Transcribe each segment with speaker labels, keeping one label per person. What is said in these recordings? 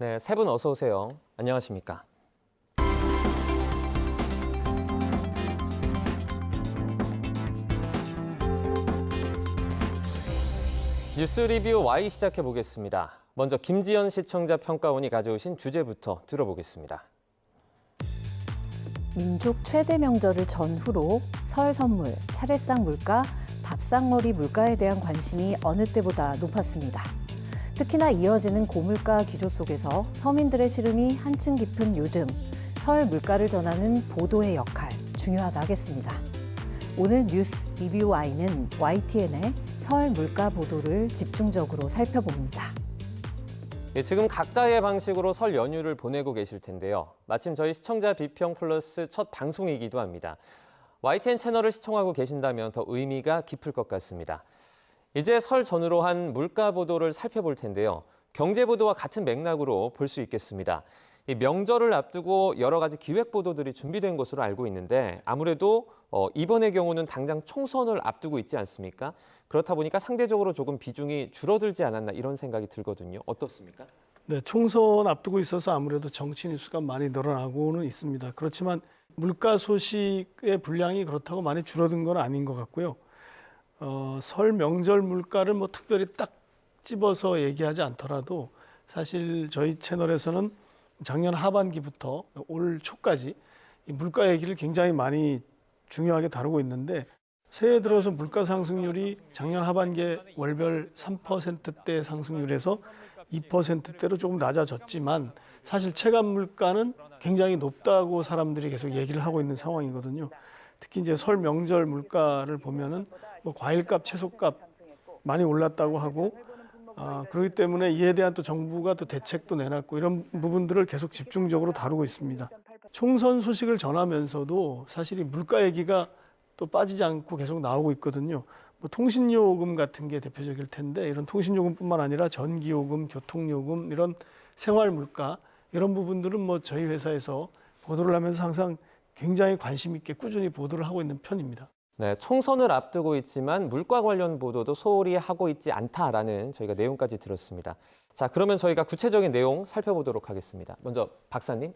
Speaker 1: 네, 세 분 어서 오세요. 안녕하십니까? 뉴스 리뷰 Y 시작해 보겠습니다. 먼저 김지연 시청자 평가원이 가져오신 주제부터 들어보겠습니다.
Speaker 2: 민족 최대 명절을 전후로 설 선물, 차례상 물가, 밥상머리 물가에 대한 관심이 어느 때보다 높았습니다. 특히나 이어지는 고물가 기조 속에서 서민들의 시름이 한층 깊은 요즘, 설 물가를 전하는 보도의 역할 중요하다겠습니다. 오늘 뉴스 리뷰 Y는 YTN의 설 물가 보도를 집중적으로 살펴봅니다.
Speaker 1: 지금 각자의 방식으로 설 연휴를 보내고 계실 텐데요. 마침 저희 시청자 비평 플러스 첫 방송이기도 합니다. YTN 채널을 시청하고 계신다면 더 의미가 깊을 것 같습니다. 이제 설 전후로 한 물가 보도를 살펴볼 텐데요. 경제 보도와 같은 맥락으로 볼 수 있겠습니다. 이 명절을 앞두고 여러 가지 기획 보도들이 준비된 것으로 알고 있는데 아무래도 이번의 경우는 당장 총선을 앞두고 있지 않습니까? 그렇다 보니까 상대적으로 조금 비중이 줄어들지 않았나 이런 생각이 들거든요. 어떻습니까?
Speaker 3: 네, 총선 앞두고 있어서 아무래도 정치 뉴스가 많이 늘어나고는 있습니다. 그렇지만 물가 소식의 분량이 그렇다고 많이 줄어든 건 아닌 것 같고요. 설 명절 물가를 뭐 특별히 딱 집어서 얘기하지 않더라도 사실 저희 채널에서는 작년 하반기부터 올 초까지 이 물가 얘기를 굉장히 많이 중요하게 다루고 있는데 새해 들어서 물가 상승률이 작년 하반기에 월별 3%대 상승률에서 2%대로 조금 낮아졌지만 사실 체감 물가는 굉장히 높다고 사람들이 계속 얘기를 하고 있는 상황이거든요. 특히 이제 설 명절 물가를 보면은 뭐 과일값, 채소값 많이 올랐다고 하고 그렇기 때문에 이에 대한 또 정부가 또 대책도 내놨고 이런 부분들을 계속 집중적으로 다루고 있습니다. 총선 소식을 전하면서도 사실 이 물가 얘기가 또 빠지지 않고 계속 나오고 있거든요. 뭐 통신요금 같은 게 대표적일 텐데 이런 통신요금뿐만 아니라 전기요금, 교통요금 이런 생활물가 이런 부분들은 뭐 저희 회사에서 보도를 하면서 항상 굉장히 관심 있게 꾸준히 보도를 하고 있는 편입니다.
Speaker 1: 네, 총선을 앞두고 있지만 물가 관련 보도도 소홀히 하고 있지 않다라는 저희가 내용까지 들었습니다. 자, 그러면 저희가 구체적인 내용 살펴보도록 하겠습니다. 먼저 박사님.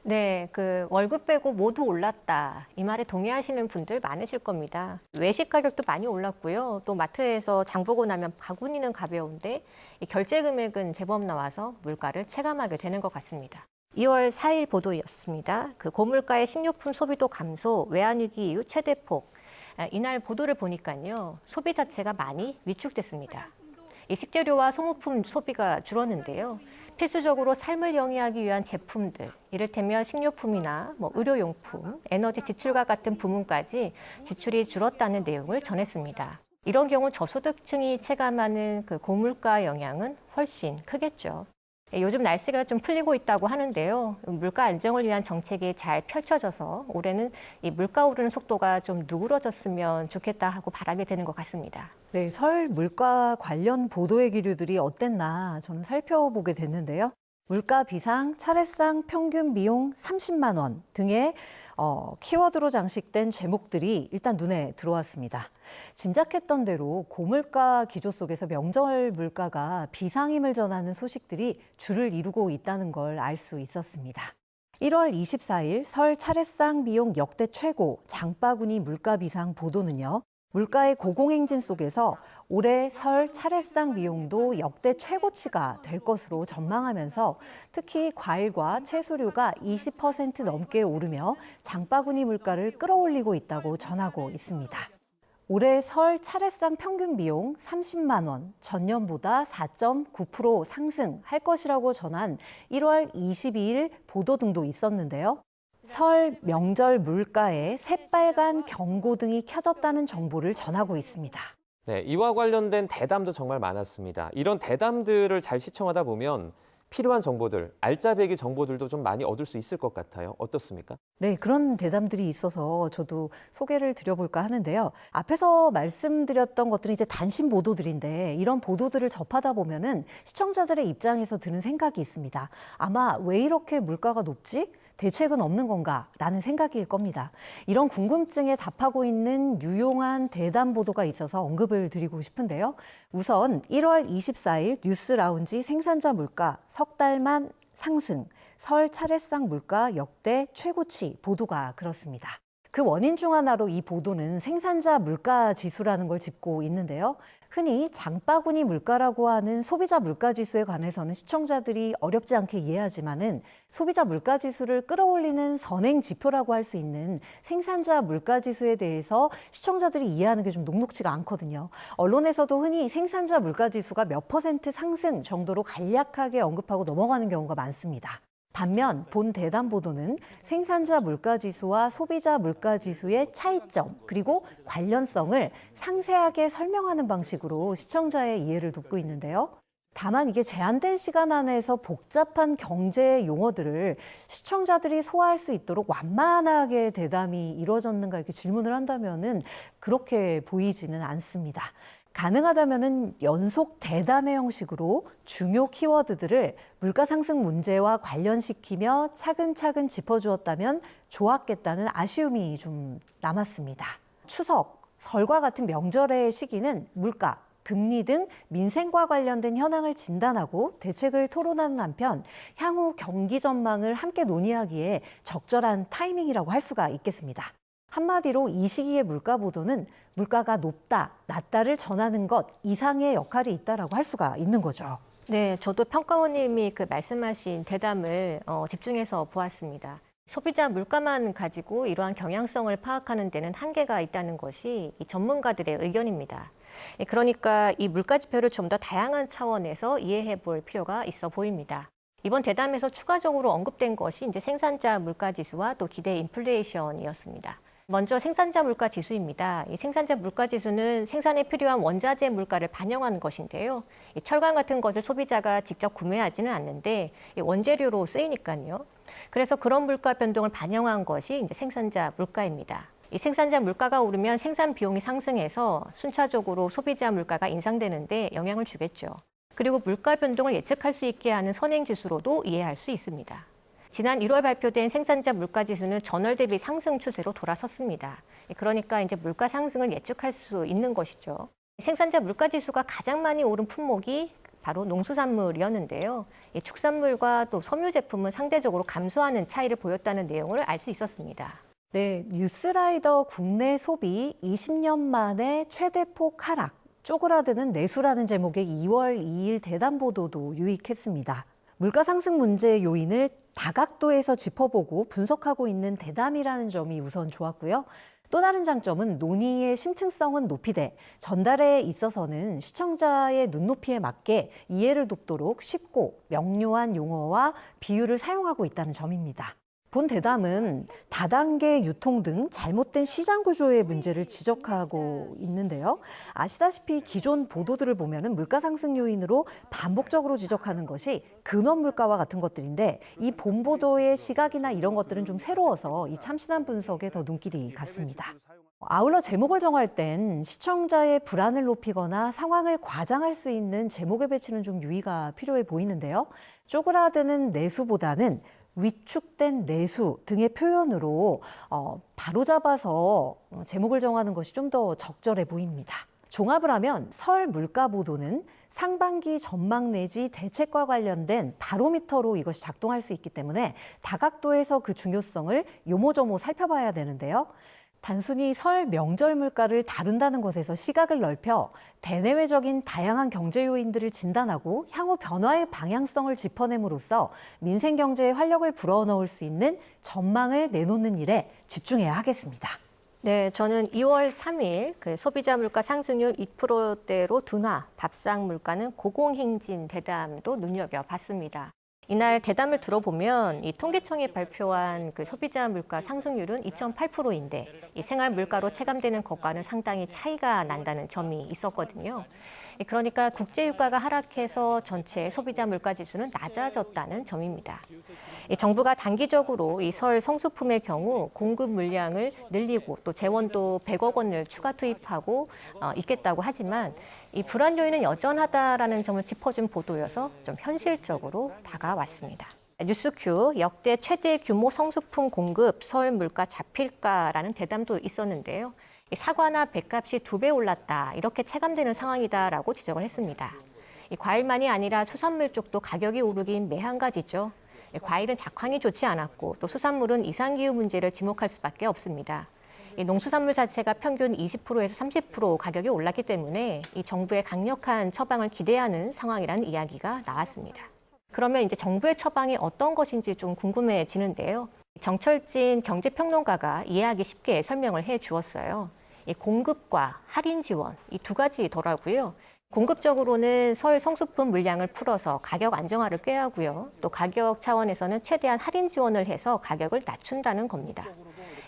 Speaker 4: 네, 월급 빼고 모두 올랐다. 이 말에 동의하시는 분들 많으실 겁니다. 외식 가격도 많이 올랐고요. 또 마트에서 장 보고 나면 바구니는 가벼운데 이 결제 금액은 제법 나와서 물가를 체감하게 되는 것 같습니다. 2월 4일 보도였습니다. 고물가의 식료품 소비도 감소, 외환위기 이후 최대폭. 이날 보도를 보니까요, 소비 자체가 많이 위축됐습니다. 이 식재료와 소모품 소비가 줄었는데요. 필수적으로 삶을 영위하기 위한 제품들, 이를테면 식료품이나 의료용품, 에너지 지출과 같은 부문까지 지출이 줄었다는 내용을 전했습니다. 이런 경우 저소득층이 체감하는 고물가 영향은 훨씬 크겠죠. 요즘 날씨가 좀 풀리고 있다고 하는데요. 물가 안정을 위한 정책이 잘 펼쳐져서 올해는 이 물가 오르는 속도가 좀 누그러졌으면 좋겠다 하고 바라게 되는 것 같습니다.
Speaker 2: 네, 설 물가 관련 보도의 기류들이 어땠나 저는 살펴보게 됐는데요. 물가 비상, 차례상 평균 비용 30만 원 등의 키워드로 장식된 제목들이 일단 눈에 들어왔습니다. 짐작했던 대로 고물가 기조 속에서 명절 물가가 비상임을 전하는 소식들이 줄을 이루고 있다는 걸 알 수 있었습니다. 1월 24일 설 차례상 비용 역대 최고 장바구니 물가 비상 보도는요. 물가의 고공행진 속에서 올해 설 차례상 비용도 역대 최고치가 될 것으로 전망하면서 특히 과일과 채소류가 20% 넘게 오르며 장바구니 물가를 끌어올리고 있다고 전하고 있습니다. 올해 설 차례상 평균 비용 30만 원, 전년보다 4.9% 상승할 것이라고 전한 1월 22일 보도 등도 있었는데요. 설 명절 물가에 새빨간 경고등이 켜졌다는 정보를 전하고 있습니다.
Speaker 1: 네, 이와 관련된 대담도 정말 많았습니다. 이런 대담들을 잘 시청하다 보면 필요한 정보들, 알짜배기 정보들도 좀 많이 얻을 수 있을 것 같아요. 어떻습니까?
Speaker 2: 네, 그런 대담들이 있어서 저도 소개를 드려볼까 하는데요. 앞에서 말씀드렸던 것들은 이제 단신 보도들인데 이런 보도들을 접하다 보면은 시청자들의 입장에서 드는 생각이 있습니다. 아마 왜 이렇게 물가가 높지? 대책은 없는 건가? 라는 생각일 겁니다. 이런 궁금증에 답하고 있는 유용한 대담 보도가 있어서 언급을 드리고 싶은데요. 우선 1월 24일 뉴스 라운지 생산자 물가 석 달만 상승, 설 차례상 물가 역대 최고치 보도가 그렇습니다. 그 원인 중 하나로 이 보도는 생산자 물가 지수라는 걸 짚고 있는데요. 흔히 장바구니 물가라고 하는 소비자 물가 지수에 관해서는 시청자들이 어렵지 않게 이해하지만은 소비자 물가 지수를 끌어올리는 선행 지표라고 할 수 있는 생산자 물가 지수에 대해서 시청자들이 이해하는 게 좀 녹록지가 않거든요. 언론에서도 흔히 생산자 물가 지수가 몇 % 상승 정도로 간략하게 언급하고 넘어가는 경우가 많습니다. 반면 본 대담 보도는 생산자 물가지수와 소비자 물가지수의 차이점 그리고 관련성을 상세하게 설명하는 방식으로 시청자의 이해를 돕고 있는데요. 다만 이게 제한된 시간 안에서 복잡한 경제 용어들을 시청자들이 소화할 수 있도록 완만하게 대담이 이루어졌는가 이렇게 질문을 한다면은 그렇게 보이지는 않습니다. 가능하다면은 연속 대담의 형식으로 중요 키워드들을 물가 상승 문제와 관련시키며 차근차근 짚어주었다면 좋았겠다는 아쉬움이 좀 남았습니다. 추석, 설과 같은 명절의 시기는 물가, 금리 등 민생과 관련된 현황을 진단하고 대책을 토론하는 한편 향후 경기 전망을 함께 논의하기에 적절한 타이밍이라고 할 수가 있겠습니다. 한마디로 이 시기의 물가 보도는 물가가 높다, 낮다를 전하는 것 이상의 역할이 있다라고 할 수가 있는 거죠.
Speaker 4: 네, 저도 평가원님이 그 말씀하신 대담을 집중해서 보았습니다. 소비자 물가만 가지고 이러한 경향성을 파악하는 데는 한계가 있다는 것이 이 전문가들의 의견입니다. 그러니까 이 물가 지표를 좀 더 다양한 차원에서 이해해 볼 필요가 있어 보입니다. 이번 대담에서 추가적으로 언급된 것이 이제 생산자 물가 지수와 또 기대 인플레이션이었습니다. 먼저 생산자 물가 지수입니다. 이 생산자 물가 지수는 생산에 필요한 원자재 물가를 반영하는 것인데요. 이 철강 같은 것을 소비자가 직접 구매하지는 않는데 이 원재료로 쓰이니까요. 그래서 그런 물가 변동을 반영한 것이 이제 생산자 물가입니다. 이 생산자 물가가 오르면 생산 비용이 상승해서 순차적으로 소비자 물가가 인상되는데 영향을 주겠죠. 그리고 물가 변동을 예측할 수 있게 하는 선행 지수로도 이해할 수 있습니다. 지난 1월 발표된 생산자 물가 지수는 전월 대비 상승 추세로 돌아섰습니다. 그러니까 이제 물가 상승을 예측할 수 있는 것이죠. 생산자 물가 지수가 가장 많이 오른 품목이 바로 농수산물이었는데요. 축산물과 또 섬유 제품은 상대적으로 감소하는 차이를 보였다는 내용을 알 수 있었습니다.
Speaker 2: 네, 뉴스라이더 국내 소비 20년 만에 최대폭 하락, 쪼그라드는 내수라는 제목의 2월 2일 대담 보도도 유익했습니다. 물가 상승 문제의 요인을 다각도에서 짚어보고 분석하고 있는 대담이라는 점이 우선 좋았고요. 또 다른 장점은 논의의 심층성은 높이되 전달에 있어서는 시청자의 눈높이에 맞게 이해를 돕도록 쉽고 명료한 용어와 비유를 사용하고 있다는 점입니다. 본 대담은 다단계 유통 등 잘못된 시장 구조의 문제를 지적하고 있는데요. 아시다시피 기존 보도들을 보면은 물가 상승 요인으로 반복적으로 지적하는 것이 근원 물가와 같은 것들인데 이 본 보도의 시각이나 이런 것들은 좀 새로워서 이 참신한 분석에 더 눈길이 갔습니다. 아울러 제목을 정할 땐 시청자의 불안을 높이거나 상황을 과장할 수 있는 제목의 배치는 좀 유의가 필요해 보이는데요. 쪼그라드는 내수보다는 위축된 내수 등의 표현으로 바로잡아서 제목을 정하는 것이 좀 더 적절해 보입니다. 종합을 하면 설 물가 보도는 상반기 전망 내지 대책과 관련된 바로미터로 이것이 작동할 수 있기 때문에 다각도에서 그 중요성을 요모조모 살펴봐야 되는데요. 단순히 설 명절 물가를 다룬다는 것에서 시각을 넓혀 대내외적인 다양한 경제 요인들을 진단하고 향후 변화의 방향성을 짚어냄으로써 민생 경제에 활력을 불어넣을 수 있는 전망을 내놓는 일에 집중해야 하겠습니다.
Speaker 4: 네, 저는 2월 3일 그 소비자 물가 상승률 2%대로 둔화, 밥상 물가는 고공행진 대담도 눈여겨봤습니다. 이날 대담을 들어보면 이 통계청이 발표한 그 소비자 물가 상승률은 2.8%인데 이 생활 물가로 체감되는 것과는 상당히 차이가 난다는 점이 있었거든요. 그러니까 국제 유가가 하락해서 전체 소비자 물가 지수는 낮아졌다는 점입니다. 정부가 단기적으로 이 설 성수품의 경우 공급 물량을 늘리고 또 재원도 100억 원을 추가 투입하고 있겠다고 하지만 이 불안 요인은 여전하다라는 점을 짚어준 보도여서 좀 현실적으로 다가왔습니다. 뉴스큐 역대 최대 규모 성수품 공급 설 물가 잡힐까라는 대담도 있었는데요. 사과나 백값이 2배 올랐다 이렇게 체감되는 상황이다라고 지적을 했습니다. 과일만이 아니라 수산물 쪽도 가격이 오르긴 매한가지죠. 과일은 작황이 좋지 않았고 또 수산물은 이상기후 문제를 지목할 수밖에 없습니다. 이 농수산물 자체가 평균 20%에서 30% 가격이 올랐기 때문에 이 정부의 강력한 처방을 기대하는 상황이라는 이야기가 나왔습니다. 그러면 이제 정부의 처방이 어떤 것인지 좀 궁금해지는데요. 정철진 경제평론가가 이해하기 쉽게 설명을 해 주었어요. 이 공급과 할인 지원, 이 두 가지더라고요. 공급적으로는 설 성수품 물량을 풀어서 가격 안정화를 꾀하고요. 또 가격 차원에서는 최대한 할인 지원을 해서 가격을 낮춘다는 겁니다.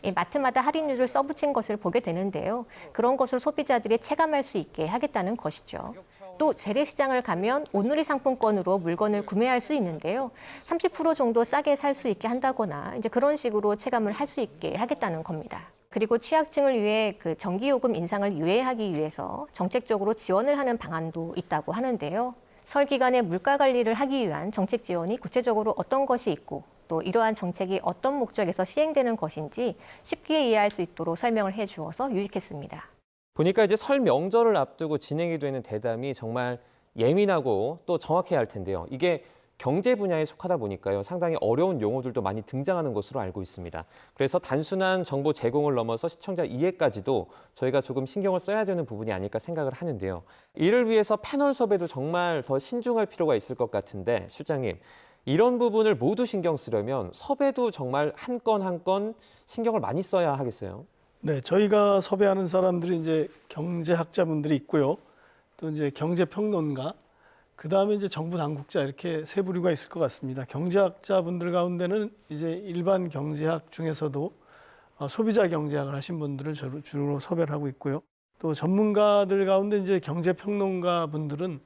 Speaker 4: 이 마트마다 할인율을 써붙인 것을 보게 되는데요. 그런 것을 소비자들이 체감할 수 있게 하겠다는 것이죠. 또 재래시장을 가면 온누리 상품권으로 물건을 구매할 수 있는데요. 30% 정도 싸게 살 수 있게 한다거나 이제 그런 식으로 체감을 할 수 있게 하겠다는 겁니다. 그리고 취약층을 위해 그 전기요금 인상을 유예하기 위해서 정책적으로 지원을 하는 방안도 있다고 하는데요. 설 기간에 물가 관리를 하기 위한 정책 지원이 구체적으로 어떤 것이 있고 또 이러한 정책이 어떤 목적에서 시행되는 것인지 쉽게 이해할 수 있도록 설명을 해 주어서 유익했습니다.
Speaker 1: 보니까 이제 설 명절을 앞두고 진행이 되는 대담이 정말 예민하고 또 정확해야 할 텐데요. 이게 경제 분야에 속하다 보니까요. 상당히 어려운 용어들도 많이 등장하는 것으로 알고 있습니다. 그래서 단순한 정보 제공을 넘어서 시청자 이해까지도 저희가 조금 신경을 써야 되는 부분이 아닐까 생각을 하는데요. 이를 위해서 패널 섭외도 정말 더 신중할 필요가 있을 것 같은데 실장님, 이런 부분을 모두 신경 쓰려면 섭외도 정말 한 건 한 건 신경을 많이 써야 하겠어요.
Speaker 3: 네, 저희가 섭외하는 사람들이 이제 경제학자분들이 있고요. 또 이제 경제평론가, 그 다음에 이제 정부 당국자 이렇게 세 부류가 있을 것 같습니다. 경제학자분들 가운데는 이제 일반 경제학 중에서도 소비자 경제학을 하신 분들을 주로 섭외를 하고 있고요. 또 전문가들 가운데 이제 경제평론가 분들은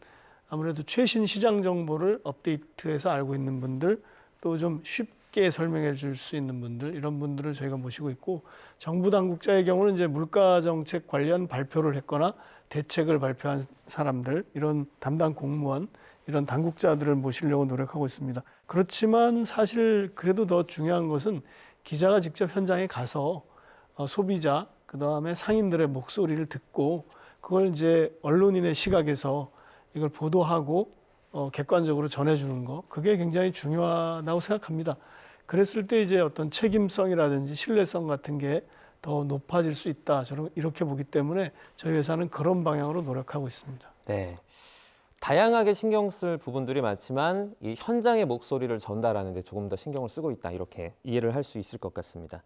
Speaker 3: 아무래도 최신 시장 정보를 업데이트해서 알고 있는 분들, 또 좀 쉽게 설명해 줄 수 있는 분들, 이런 분들을 저희가 모시고 있고, 정부 당국자의 경우는 이제 물가 정책 관련 발표를 했거나 대책을 발표한 사람들, 이런 담당 공무원, 이런 당국자들을 모시려고 노력하고 있습니다. 그렇지만 사실 그래도 더 중요한 것은 기자가 직접 현장에 가서 소비자, 그다음에 상인들의 목소리를 듣고 그걸 이제 언론인의 시각에서 이걸 보도하고 객관적으로 전해주는 거, 그게 굉장히 중요하다고 생각합니다. 그랬을 때 이제 어떤 책임성이라든지 신뢰성 같은 게 더 높아질 수 있다, 저는 이렇게 보기 때문에 저희 회사는 그런 방향으로 노력하고 있습니다.
Speaker 1: 네. 다양하게 신경 쓸 부분들이 많지만 이 현장의 목소리를 전달하는 데 조금 더 신경을 쓰고 있다, 이렇게 이해를 할 수 있을 것 같습니다.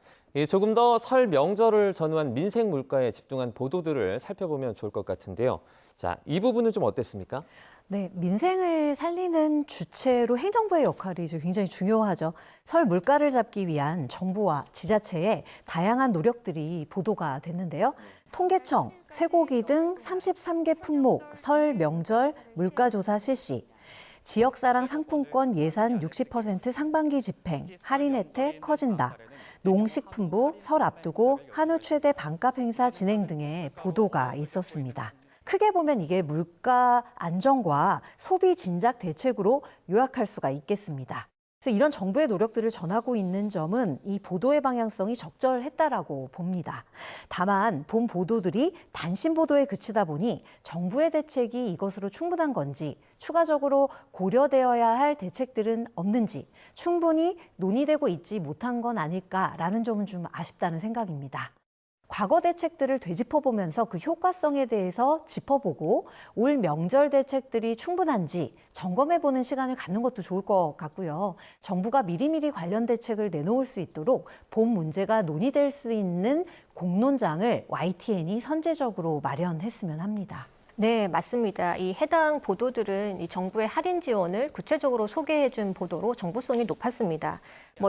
Speaker 1: 조금 더 설 명절을 전후한 민생 물가에 집중한 보도들을 살펴보면 좋을 것 같은데요. 자, 이 부분은 좀 어땠습니까?
Speaker 2: 네, 민생을 살리는 주체로 행정부의 역할이 굉장히 중요하죠. 설 물가를 잡기 위한 정부와 지자체의 다양한 노력들이 보도가 됐는데요. 통계청, 쇠고기 등 33개 품목 설 명절 물가조사 실시, 지역사랑 상품권 예산 60% 상반기 집행, 할인 혜택 커진다, 농식품부 설 앞두고 한우 최대 반값 행사 진행 등의 보도가 있었습니다. 크게 보면 이게 물가 안정과 소비 진작 대책으로 요약할 수가 있겠습니다. 그래서 이런 정부의 노력들을 전하고 있는 점은 이 보도의 방향성이 적절했다라고 봅니다. 다만 본 보도들이 단신 보도에 그치다 보니 정부의 대책이 이것으로 충분한 건지, 추가적으로 고려되어야 할 대책들은 없는지 충분히 논의되고 있지 못한 건 아닐까라는 점은 좀 아쉽다는 생각입니다. 과거 대책들을 되짚어보면서 그 효과성에 대해서 짚어보고 올 명절 대책들이 충분한지 점검해보는 시간을 갖는 것도 좋을 것 같고요. 정부가 미리미리 관련 대책을 내놓을 수 있도록 본 문제가 논의될 수 있는 공론장을 YTN이 선제적으로 마련했으면 합니다.
Speaker 4: 네, 맞습니다. 이 해당 보도들은 이 정부의 할인 지원을 구체적으로 소개해준 보도로 정보성이 높았습니다.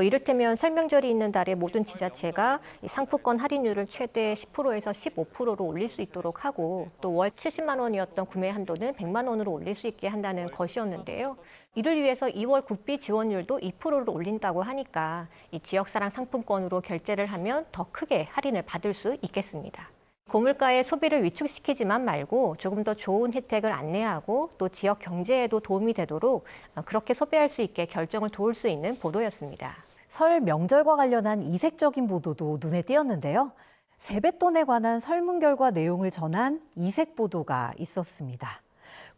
Speaker 4: 이를테면 설명절이 있는 달에 모든 지자체가 이 상품권 할인율을 최대 10%에서 15%로 올릴 수 있도록 하고, 또 월 70만 원이었던 구매 한도는 100만 원으로 올릴 수 있게 한다는 것이었는데요. 이를 위해서 2월 국비 지원율도 2%로 올린다고 하니까 이 지역사랑 상품권으로 결제를 하면 더 크게 할인을 받을 수 있겠습니다. 고물가의 소비를 위축시키지만 말고 조금 더 좋은 혜택을 안내하고 또 지역 경제에도 도움이 되도록 그렇게 소비할 수 있게 결정을 도울 수 있는 보도였습니다.
Speaker 2: 설 명절과 관련한 이색적인 보도도 눈에 띄었는데요. 세뱃돈에 관한 설문 결과 내용을 전한 이색 보도가 있었습니다.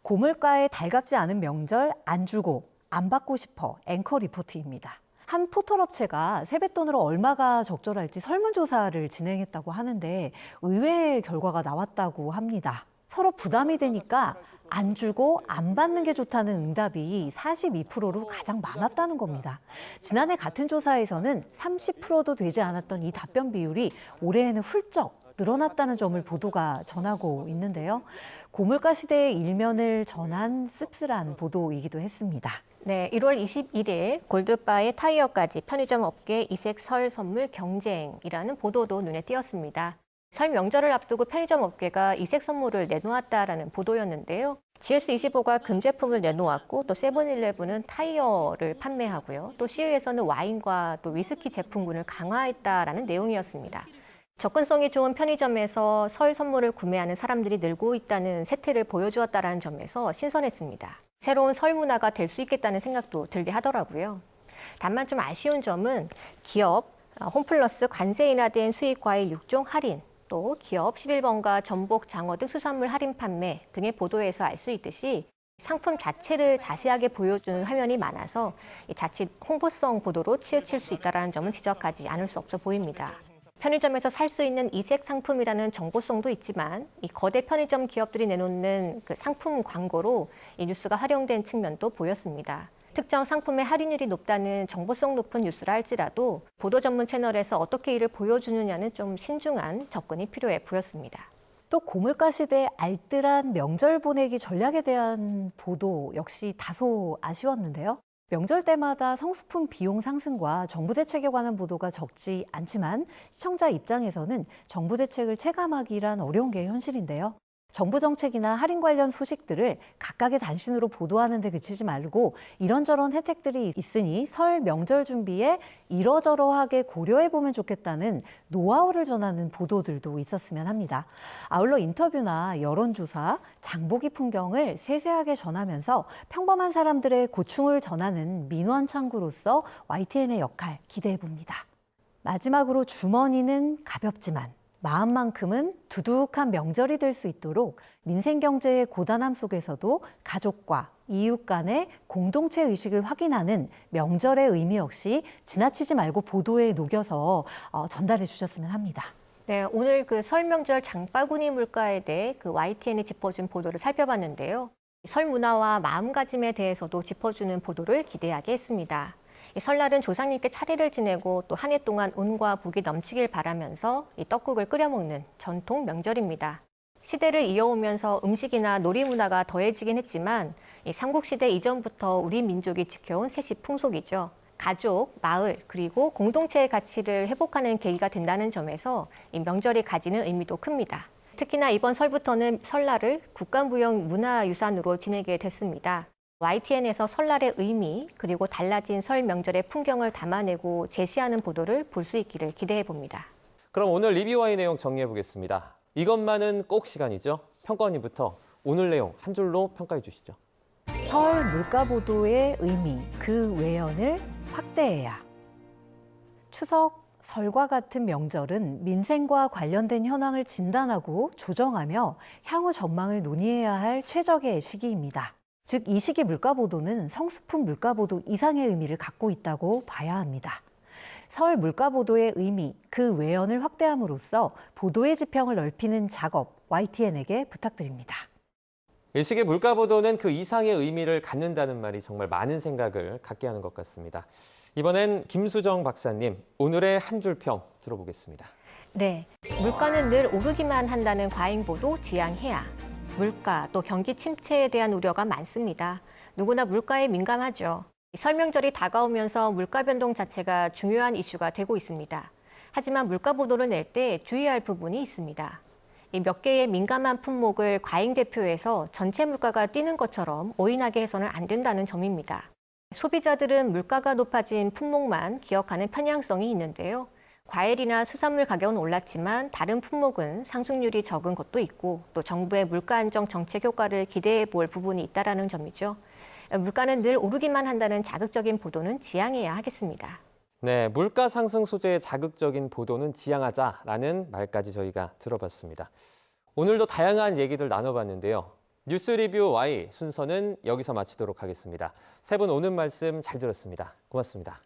Speaker 2: 고물가에 달갑지 않은 명절 안 주고 안 받고 싶어 앵커 리포트입니다. 한 포털업체가 세뱃돈으로 얼마가 적절할지 설문조사를 진행했다고 하는데 의외의 결과가 나왔다고 합니다. 서로 부담이 되니까 안 주고 안 받는 게 좋다는 응답이 42%로 가장 많았다는 겁니다. 지난해 같은 조사에서는 30%도 되지 않았던 이 답변 비율이 올해에는 훌쩍 늘어났다는 점을 보도가 전하고 있는데요. 고물가 시대의 일면을 전한 씁쓸한 보도이기도 했습니다.
Speaker 4: 네, 1월 21일 골드바의 타이어까지 편의점 업계 이색 설 선물 경쟁이라는 보도도 눈에 띄었습니다. 설 명절을 앞두고 편의점 업계가 이색 선물을 내놓았다라는 보도였는데요. GS25가 금제품을 내놓았고 또 세븐일레븐은 타이어를 판매하고요. 또 CU에서는 와인과 또 위스키 제품군을 강화했다라는 내용이었습니다. 접근성이 좋은 편의점에서 설 선물을 구매하는 사람들이 늘고 있다는 세태를 보여주었다는 점에서 신선했습니다. 새로운 설 문화가 될 수 있겠다는 생각도 들게 하더라고요. 다만 좀 아쉬운 점은 기업 홈플러스 관세 인하된 수입 과일 6종 할인, 또 기업 11번가 전복, 장어 등 수산물 할인 판매 등의 보도에서 알 수 있듯이 상품 자체를 자세하게 보여주는 화면이 많아서 자칫 홍보성 보도로 치우칠 수 있다는 점은 지적하지 않을 수 없어 보입니다. 편의점에서 살 수 있는 이색 상품이라는 정보성도 있지만 이 거대 편의점 기업들이 내놓는 그 상품 광고로 이 뉴스가 활용된 측면도 보였습니다. 특정 상품의 할인율이 높다는 정보성 높은 뉴스라 할지라도 보도 전문 채널에서 어떻게 이를 보여주느냐는 좀 신중한 접근이 필요해 보였습니다.
Speaker 2: 또 고물가 시대의 알뜰한 명절 보내기 전략에 대한 보도 역시 다소 아쉬웠는데요. 명절 때마다 성수품 비용 상승과 정부 대책에 관한 보도가 적지 않지만 시청자 입장에서는 정부 대책을 체감하기란 어려운 게 현실인데요. 정부 정책이나 할인 관련 소식들을 각각의 단신으로 보도하는 데 그치지 말고 이런저런 혜택들이 있으니 설 명절 준비에 이러저러하게 고려해보면 좋겠다는 노하우를 전하는 보도들도 있었으면 합니다. 아울러 인터뷰나 여론조사, 장보기 풍경을 세세하게 전하면서 평범한 사람들의 고충을 전하는 민원 창구로서 YTN의 역할 기대해봅니다. 마지막으로 주머니는 가볍지만 마음만큼은 두둑한 명절이 될 수 있도록 민생경제의 고단함 속에서도 가족과 이웃 간의 공동체 의식을 확인하는 명절의 의미 역시 지나치지 말고 보도에 녹여서 전달해 주셨으면 합니다.
Speaker 4: 네, 오늘 그 설 명절 장바구니 물가에 대해 그 YTN이 짚어준 보도를 살펴봤는데요. 설 문화와 마음가짐에 대해서도 짚어주는 보도를 기대하게 했습니다. 설날은 조상님께 차례를 지내고 또 한 해 동안 운과 복이 넘치길 바라면서 이 떡국을 끓여 먹는 전통 명절입니다. 시대를 이어오면서 음식이나 놀이 문화가 더해지긴 했지만 이 삼국시대 이전부터 우리 민족이 지켜온 세시 풍속이죠. 가족, 마을, 그리고 공동체의 가치를 회복하는 계기가 된다는 점에서 이 명절이 가지는 의미도 큽니다. 특히나 이번 설부터는 설날을 국가무형 문화유산으로 지내게 됐습니다. YTN에서 설날의 의미 그리고 달라진 설 명절의 풍경을 담아내고 제시하는 보도를 볼 수 있기를 기대해 봅니다.
Speaker 1: 그럼 오늘 리뷰와의 내용 정리해 보겠습니다. 이것만은 꼭 시간이죠. 평가원님부터 오늘 내용 한 줄로 평가해 주시죠.
Speaker 2: 설 물가 보도의 의미, 그 외연을 확대해야. 추석, 설과 같은 명절은 민생과 관련된 현황을 진단하고 조정하며 향후 전망을 논의해야 할 최적의 시기입니다. 즉, 이 시기 물가 보도는 성수품 물가 보도 이상의 의미를 갖고 있다고 봐야 합니다. 설 물가 보도의 의미, 그 외연을 확대함으로써 보도의 지평을 넓히는 작업, YTN에게 부탁드립니다.
Speaker 1: 이 시기 물가 보도는 그 이상의 의미를 갖는다는 말이 정말 많은 생각을 갖게 하는 것 같습니다. 이번엔 김수정 박사님, 오늘의 한 줄 평 들어보겠습니다.
Speaker 4: 네, 물가는 늘 오르기만 한다는 과잉 보도 지양해야. 물가 또 경기 침체에 대한 우려가 많습니다. 누구나 물가에 민감하죠. 설명절이 다가오면서 물가 변동 자체가 중요한 이슈가 되고 있습니다. 하지만 물가 보도를 낼 때 주의할 부분이 있습니다. 이 몇 개의 민감한 품목을 과잉 대표해서 전체 물가가 뛰는 것처럼 오인하게 해서는 안 된다는 점입니다. 소비자들은 물가가 높아진 품목만 기억하는 편향성이 있는데요. 과일이나 수산물 가격은 올랐지만 다른 품목은 상승률이 적은 것도 있고 또 정부의 물가 안정 정책 효과를 기대해 볼 부분이 있다는 점이죠. 물가는 늘 오르기만 한다는 자극적인 보도는 지양해야 하겠습니다.
Speaker 1: 네, 물가 상승 소재의 자극적인 보도는 지양하자라는 말까지 저희가 들어봤습니다. 오늘도 다양한 얘기들 나눠봤는데요. 뉴스 리뷰 Y 순서는 여기서 마치도록 하겠습니다. 세 분 오는 말씀 잘 들었습니다. 고맙습니다.